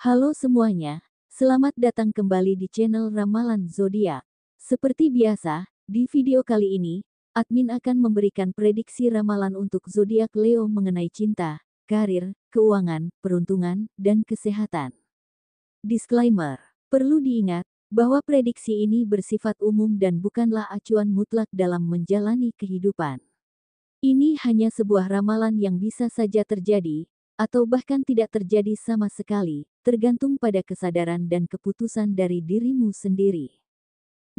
Halo semuanya, selamat datang kembali di channel Ramalan Zodiak. Seperti biasa, di video kali ini, admin akan memberikan prediksi ramalan untuk zodiak Leo mengenai cinta, karir, keuangan, peruntungan, dan kesehatan. Disclaimer: perlu diingat bahwa prediksi ini bersifat umum dan bukanlah acuan mutlak dalam menjalani kehidupan. Ini hanya sebuah ramalan yang bisa saja terjadi, atau bahkan tidak terjadi sama sekali, tergantung pada kesadaran dan keputusan dari dirimu sendiri.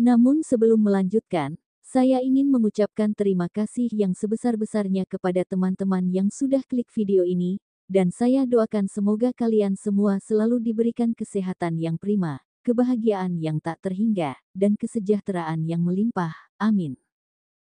Namun sebelum melanjutkan, saya ingin mengucapkan terima kasih yang sebesar-besarnya kepada teman-teman yang sudah klik video ini, dan saya doakan semoga kalian semua selalu diberikan kesehatan yang prima, kebahagiaan yang tak terhingga, dan kesejahteraan yang melimpah. Amin.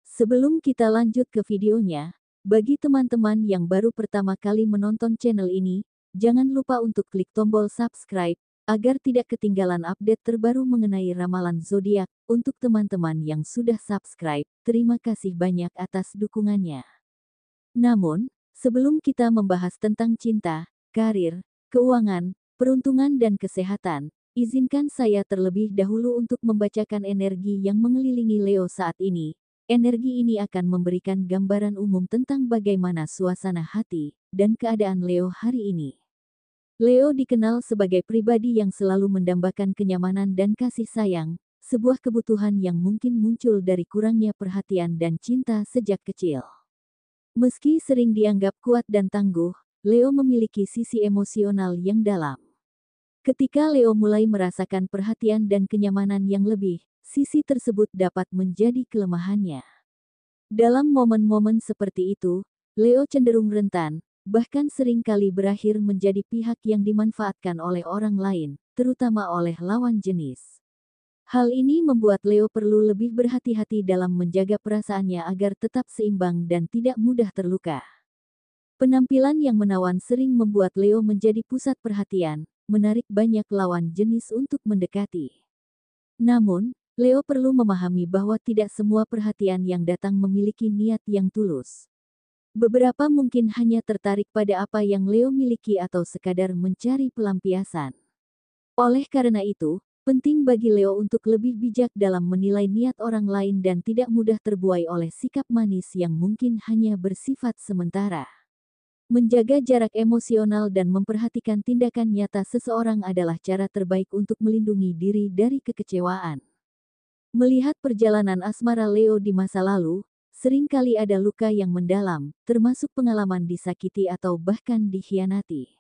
Sebelum kita lanjut ke videonya, bagi teman-teman yang baru pertama kali menonton channel ini, jangan lupa untuk klik tombol subscribe, agar tidak ketinggalan update terbaru mengenai ramalan zodiak. Untuk teman-teman yang sudah subscribe, terima kasih banyak atas dukungannya. Namun, sebelum kita membahas tentang cinta, karir, keuangan, peruntungan dan kesehatan, izinkan saya terlebih dahulu untuk membacakan energi yang mengelilingi Leo saat ini. Energi ini akan memberikan gambaran umum tentang bagaimana suasana hati dan keadaan Leo hari ini. Leo dikenal sebagai pribadi yang selalu mendambakan kenyamanan dan kasih sayang, sebuah kebutuhan yang mungkin muncul dari kurangnya perhatian dan cinta sejak kecil. Meski sering dianggap kuat dan tangguh, Leo memiliki sisi emosional yang dalam. Ketika Leo mulai merasakan perhatian dan kenyamanan yang lebih, sisi tersebut dapat menjadi kelemahannya. Dalam momen-momen seperti itu, Leo cenderung rentan, bahkan sering kali berakhir menjadi pihak yang dimanfaatkan oleh orang lain, terutama oleh lawan jenis. Hal ini membuat Leo perlu lebih berhati-hati dalam menjaga perasaannya agar tetap seimbang dan tidak mudah terluka. Penampilan yang menawan sering membuat Leo menjadi pusat perhatian, menarik banyak lawan jenis untuk mendekati. Namun, Leo perlu memahami bahwa tidak semua perhatian yang datang memiliki niat yang tulus. Beberapa mungkin hanya tertarik pada apa yang Leo miliki atau sekadar mencari pelampiasan. Oleh karena itu, penting bagi Leo untuk lebih bijak dalam menilai niat orang lain dan tidak mudah terbuai oleh sikap manis yang mungkin hanya bersifat sementara. Menjaga jarak emosional dan memperhatikan tindakan nyata seseorang adalah cara terbaik untuk melindungi diri dari kekecewaan. Melihat perjalanan asmara Leo di masa lalu, seringkali ada luka yang mendalam, termasuk pengalaman disakiti atau bahkan dikhianati.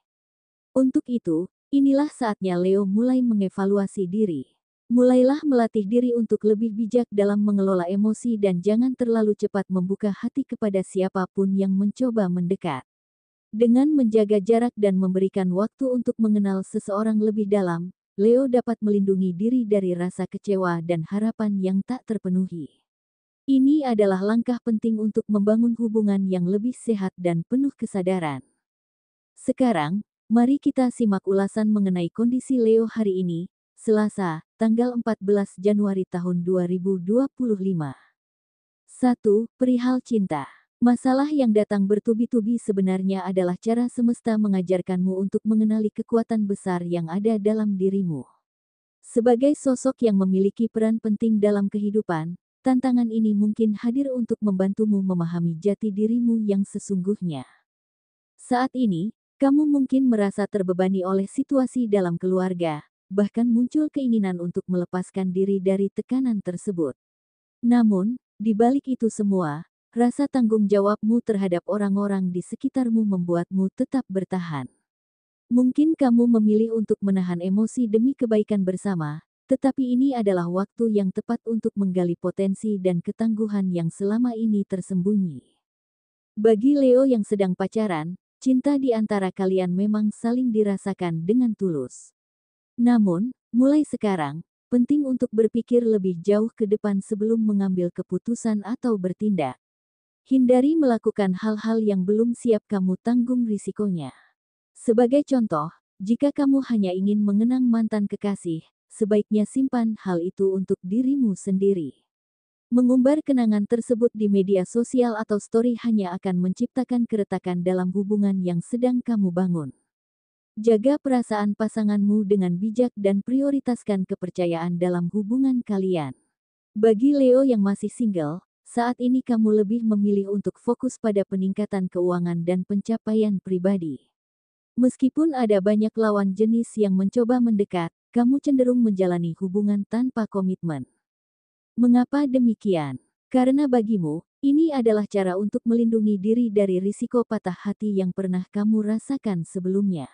Untuk itu, inilah saatnya Leo mulai mengevaluasi diri. Mulailah melatih diri untuk lebih bijak dalam mengelola emosi dan jangan terlalu cepat membuka hati kepada siapapun yang mencoba mendekat. Dengan menjaga jarak dan memberikan waktu untuk mengenal seseorang lebih dalam, Leo dapat melindungi diri dari rasa kecewa dan harapan yang tak terpenuhi. Ini adalah langkah penting untuk membangun hubungan yang lebih sehat dan penuh kesadaran. Sekarang, mari kita simak ulasan mengenai kondisi Leo hari ini, Selasa, tanggal 14 Januari tahun 2025. 1. Perihal cinta. Masalah yang datang bertubi-tubi sebenarnya adalah cara semesta mengajarkanmu untuk mengenali kekuatan besar yang ada dalam dirimu. Sebagai sosok yang memiliki peran penting dalam kehidupan, tantangan ini mungkin hadir untuk membantumu memahami jati dirimu yang sesungguhnya. Saat ini, kamu mungkin merasa terbebani oleh situasi dalam keluarga, bahkan muncul keinginan untuk melepaskan diri dari tekanan tersebut. Namun, di balik itu semua, rasa tanggung jawabmu terhadap orang-orang di sekitarmu membuatmu tetap bertahan. Mungkin kamu memilih untuk menahan emosi demi kebaikan bersama, tetapi ini adalah waktu yang tepat untuk menggali potensi dan ketangguhan yang selama ini tersembunyi. Bagi Leo yang sedang pacaran, cinta di antara kalian memang saling dirasakan dengan tulus. Namun, mulai sekarang, penting untuk berpikir lebih jauh ke depan sebelum mengambil keputusan atau bertindak. Hindari melakukan hal-hal yang belum siap kamu tanggung risikonya. Sebagai contoh, jika kamu hanya ingin mengenang mantan kekasih, sebaiknya simpan hal itu untuk dirimu sendiri. Mengumbar kenangan tersebut di media sosial atau story hanya akan menciptakan keretakan dalam hubungan yang sedang kamu bangun. Jaga perasaan pasanganmu dengan bijak dan prioritaskan kepercayaan dalam hubungan kalian. Bagi Leo yang masih single, saat ini kamu lebih memilih untuk fokus pada peningkatan keuangan dan pencapaian pribadi. Meskipun ada banyak lawan jenis yang mencoba mendekat, kamu cenderung menjalani hubungan tanpa komitmen. Mengapa demikian? Karena bagimu, ini adalah cara untuk melindungi diri dari risiko patah hati yang pernah kamu rasakan sebelumnya.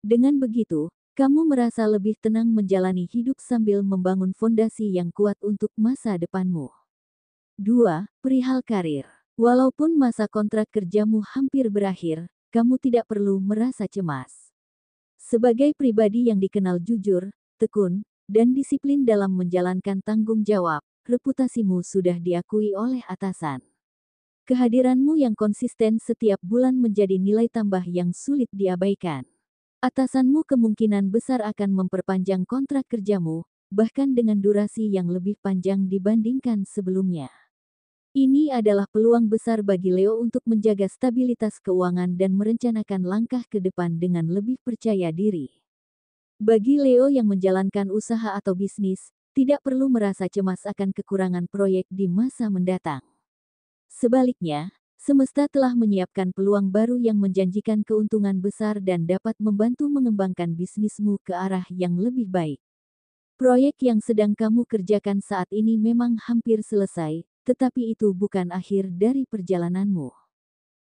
Dengan begitu, kamu merasa lebih tenang menjalani hidup sambil membangun fondasi yang kuat untuk masa depanmu. 2. Perihal karir. Walaupun masa kontrak kerjamu hampir berakhir, kamu tidak perlu merasa cemas. Sebagai pribadi yang dikenal jujur, tekun, dan disiplin dalam menjalankan tanggung jawab, reputasimu sudah diakui oleh atasan. Kehadiranmu yang konsisten setiap bulan menjadi nilai tambah yang sulit diabaikan. Atasanmu kemungkinan besar akan memperpanjang kontrak kerjamu, bahkan dengan durasi yang lebih panjang dibandingkan sebelumnya. Ini adalah peluang besar bagi Leo untuk menjaga stabilitas keuangan dan merencanakan langkah ke depan dengan lebih percaya diri. Bagi Leo yang menjalankan usaha atau bisnis, tidak perlu merasa cemas akan kekurangan proyek di masa mendatang. Sebaliknya, semesta telah menyiapkan peluang baru yang menjanjikan keuntungan besar dan dapat membantu mengembangkan bisnismu ke arah yang lebih baik. Proyek yang sedang kamu kerjakan saat ini memang hampir selesai, tetapi itu bukan akhir dari perjalananmu.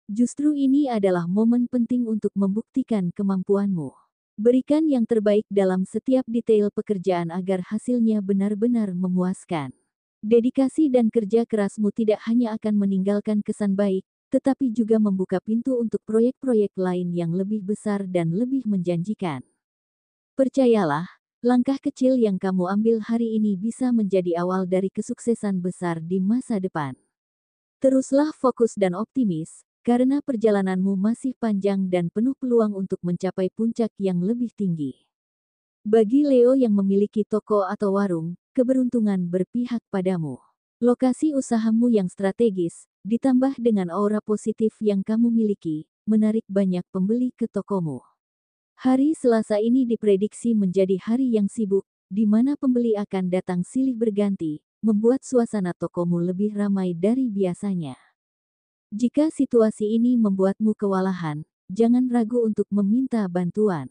Justru ini adalah momen penting untuk membuktikan kemampuanmu. Berikan yang terbaik dalam setiap detail pekerjaan agar hasilnya benar-benar memuaskan. Dedikasi dan kerja kerasmu tidak hanya akan meninggalkan kesan baik, tetapi juga membuka pintu untuk proyek-proyek lain yang lebih besar dan lebih menjanjikan. Percayalah, langkah kecil yang kamu ambil hari ini bisa menjadi awal dari kesuksesan besar di masa depan. Teruslah fokus dan optimis, karena perjalananmu masih panjang dan penuh peluang untuk mencapai puncak yang lebih tinggi. Bagi Leo yang memiliki toko atau warung, keberuntungan berpihak padamu. Lokasi usahamu yang strategis, ditambah dengan aura positif yang kamu miliki, menarik banyak pembeli ke tokomu. Hari Selasa ini diprediksi menjadi hari yang sibuk, di mana pembeli akan datang silih berganti, membuat suasana tokomu lebih ramai dari biasanya. Jika situasi ini membuatmu kewalahan, jangan ragu untuk meminta bantuan.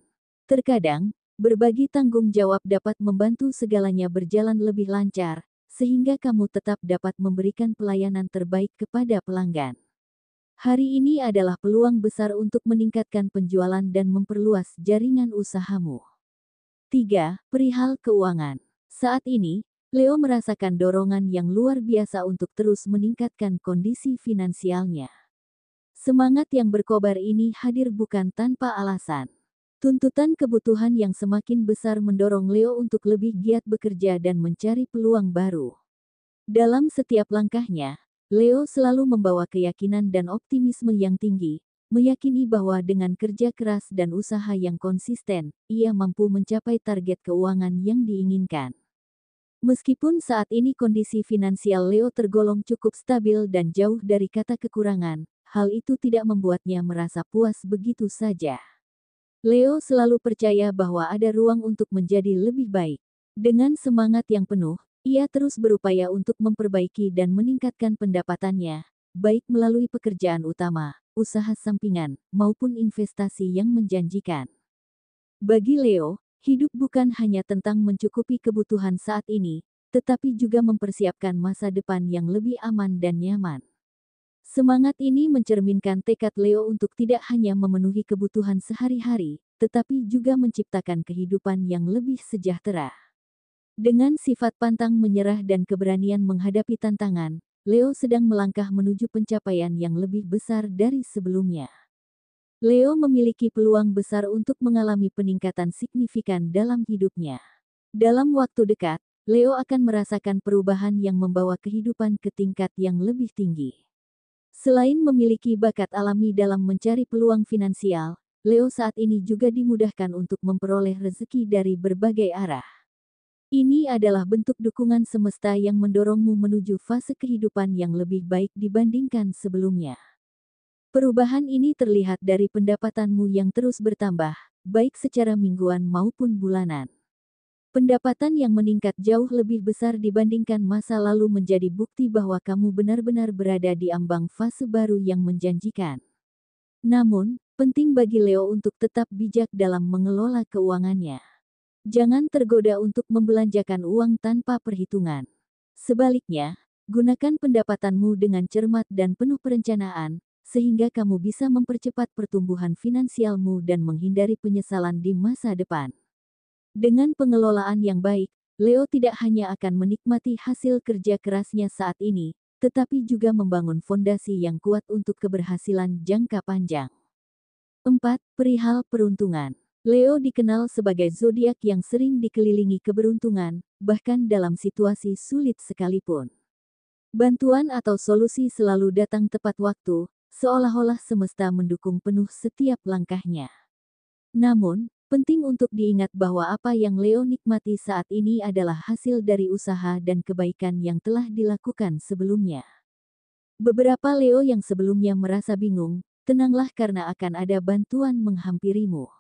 Terkadang, berbagi tanggung jawab dapat membantu segalanya berjalan lebih lancar, sehingga kamu tetap dapat memberikan pelayanan terbaik kepada pelanggan. Hari ini adalah peluang besar untuk meningkatkan penjualan dan memperluas jaringan usahamu. 3. Perihal keuangan. Saat ini, Leo merasakan dorongan yang luar biasa untuk terus meningkatkan kondisi finansialnya. Semangat yang berkobar ini hadir bukan tanpa alasan. Tuntutan kebutuhan yang semakin besar mendorong Leo untuk lebih giat bekerja dan mencari peluang baru. Dalam setiap langkahnya, Leo selalu membawa keyakinan dan optimisme yang tinggi, meyakini bahwa dengan kerja keras dan usaha yang konsisten, ia mampu mencapai target keuangan yang diinginkan. Meskipun saat ini kondisi finansial Leo tergolong cukup stabil dan jauh dari kata kekurangan, hal itu tidak membuatnya merasa puas begitu saja. Leo selalu percaya bahwa ada ruang untuk menjadi lebih baik. Dengan semangat yang penuh, ia terus berupaya untuk memperbaiki dan meningkatkan pendapatannya, baik melalui pekerjaan utama, usaha sampingan, maupun investasi yang menjanjikan. Bagi Leo, hidup bukan hanya tentang mencukupi kebutuhan saat ini, tetapi juga mempersiapkan masa depan yang lebih aman dan nyaman. Semangat ini mencerminkan tekad Leo untuk tidak hanya memenuhi kebutuhan sehari-hari, tetapi juga menciptakan kehidupan yang lebih sejahtera. Dengan sifat pantang menyerah dan keberanian menghadapi tantangan, Leo sedang melangkah menuju pencapaian yang lebih besar dari sebelumnya. Leo memiliki peluang besar untuk mengalami peningkatan signifikan dalam hidupnya. Dalam waktu dekat, Leo akan merasakan perubahan yang membawa kehidupan ke tingkat yang lebih tinggi. Selain memiliki bakat alami dalam mencari peluang finansial, Leo saat ini juga dimudahkan untuk memperoleh rezeki dari berbagai arah. Ini adalah bentuk dukungan semesta yang mendorongmu menuju fase kehidupan yang lebih baik dibandingkan sebelumnya. Perubahan ini terlihat dari pendapatanmu yang terus bertambah, baik secara mingguan maupun bulanan. Pendapatan yang meningkat jauh lebih besar dibandingkan masa lalu menjadi bukti bahwa kamu benar-benar berada di ambang fase baru yang menjanjikan. Namun, penting bagi Leo untuk tetap bijak dalam mengelola keuangannya. Jangan tergoda untuk membelanjakan uang tanpa perhitungan. Sebaliknya, gunakan pendapatanmu dengan cermat dan penuh perencanaan, sehingga kamu bisa mempercepat pertumbuhan finansialmu dan menghindari penyesalan di masa depan. Dengan pengelolaan yang baik, Leo tidak hanya akan menikmati hasil kerja kerasnya saat ini, tetapi juga membangun fondasi yang kuat untuk keberhasilan jangka panjang. 4. Perihal peruntungan. Leo dikenal sebagai zodiak yang sering dikelilingi keberuntungan, bahkan dalam situasi sulit sekalipun. Bantuan atau solusi selalu datang tepat waktu, seolah-olah semesta mendukung penuh setiap langkahnya. Namun, penting untuk diingat bahwa apa yang Leo nikmati saat ini adalah hasil dari usaha dan kebaikan yang telah dilakukan sebelumnya. Beberapa Leo yang sebelumnya merasa bingung, tenanglah karena akan ada bantuan menghampirimu.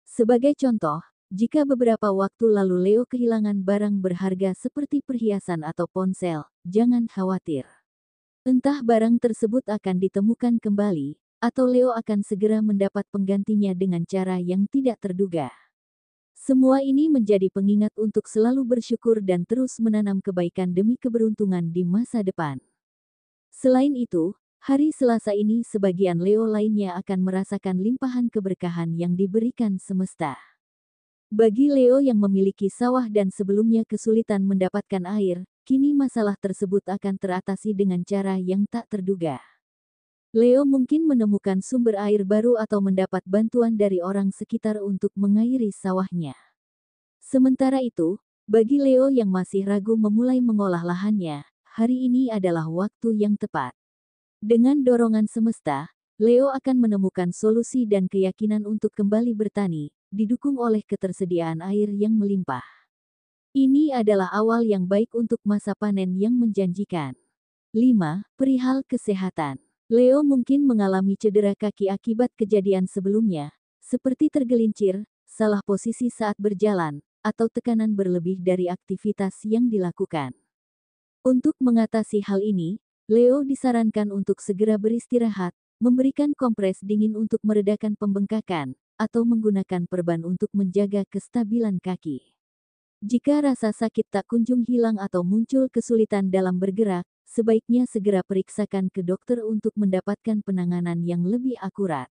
Sebagai contoh, jika beberapa waktu lalu Leo kehilangan barang berharga seperti perhiasan atau ponsel, jangan khawatir. Entah barang tersebut akan ditemukan kembali, atau Leo akan segera mendapat penggantinya dengan cara yang tidak terduga. Semua ini menjadi pengingat untuk selalu bersyukur dan terus menanam kebaikan demi keberuntungan di masa depan. Selain itu, hari Selasa ini sebagian Leo lainnya akan merasakan limpahan keberkahan yang diberikan semesta. Bagi Leo yang memiliki sawah dan sebelumnya kesulitan mendapatkan air, kini masalah tersebut akan teratasi dengan cara yang tak terduga. Leo mungkin menemukan sumber air baru atau mendapat bantuan dari orang sekitar untuk mengairi sawahnya. Sementara itu, bagi Leo yang masih ragu memulai mengolah lahannya, hari ini adalah waktu yang tepat. Dengan dorongan semesta, Leo akan menemukan solusi dan keyakinan untuk kembali bertani, didukung oleh ketersediaan air yang melimpah. Ini adalah awal yang baik untuk masa panen yang menjanjikan. 5. Perihal kesehatan. Leo mungkin mengalami cedera kaki akibat kejadian sebelumnya, seperti tergelincir, salah posisi saat berjalan, atau tekanan berlebih dari aktivitas yang dilakukan. Untuk mengatasi hal ini, Leo disarankan untuk segera beristirahat, memberikan kompres dingin untuk meredakan pembengkakan, atau menggunakan perban untuk menjaga kestabilan kaki. Jika rasa sakit tak kunjung hilang atau muncul kesulitan dalam bergerak, sebaiknya segera periksakan ke dokter untuk mendapatkan penanganan yang lebih akurat.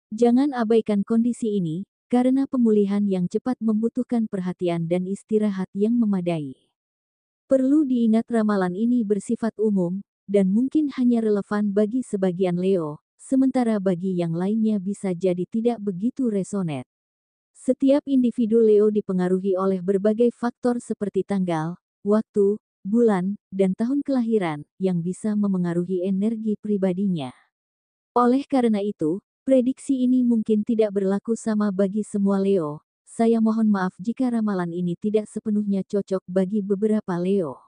Jangan abaikan kondisi ini, karena pemulihan yang cepat membutuhkan perhatian dan istirahat yang memadai. Perlu diingat ramalan ini bersifat umum, dan mungkin hanya relevan bagi sebagian Leo, sementara bagi yang lainnya bisa jadi tidak begitu resonet. Setiap individu Leo dipengaruhi oleh berbagai faktor seperti tanggal, waktu, bulan, dan tahun kelahiran, yang bisa memengaruhi energi pribadinya. Oleh karena itu, prediksi ini mungkin tidak berlaku sama bagi semua Leo. Saya mohon maaf jika ramalan ini tidak sepenuhnya cocok bagi beberapa Leo.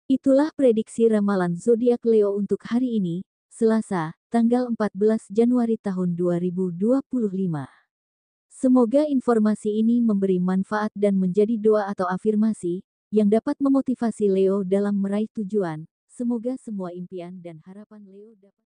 Itulah prediksi ramalan zodiak Leo untuk hari ini, Selasa, tanggal 14 Januari tahun 2025. Semoga informasi ini memberi manfaat dan menjadi doa atau afirmasi yang dapat memotivasi Leo dalam meraih tujuan. Semoga semua impian dan harapan Leo dapat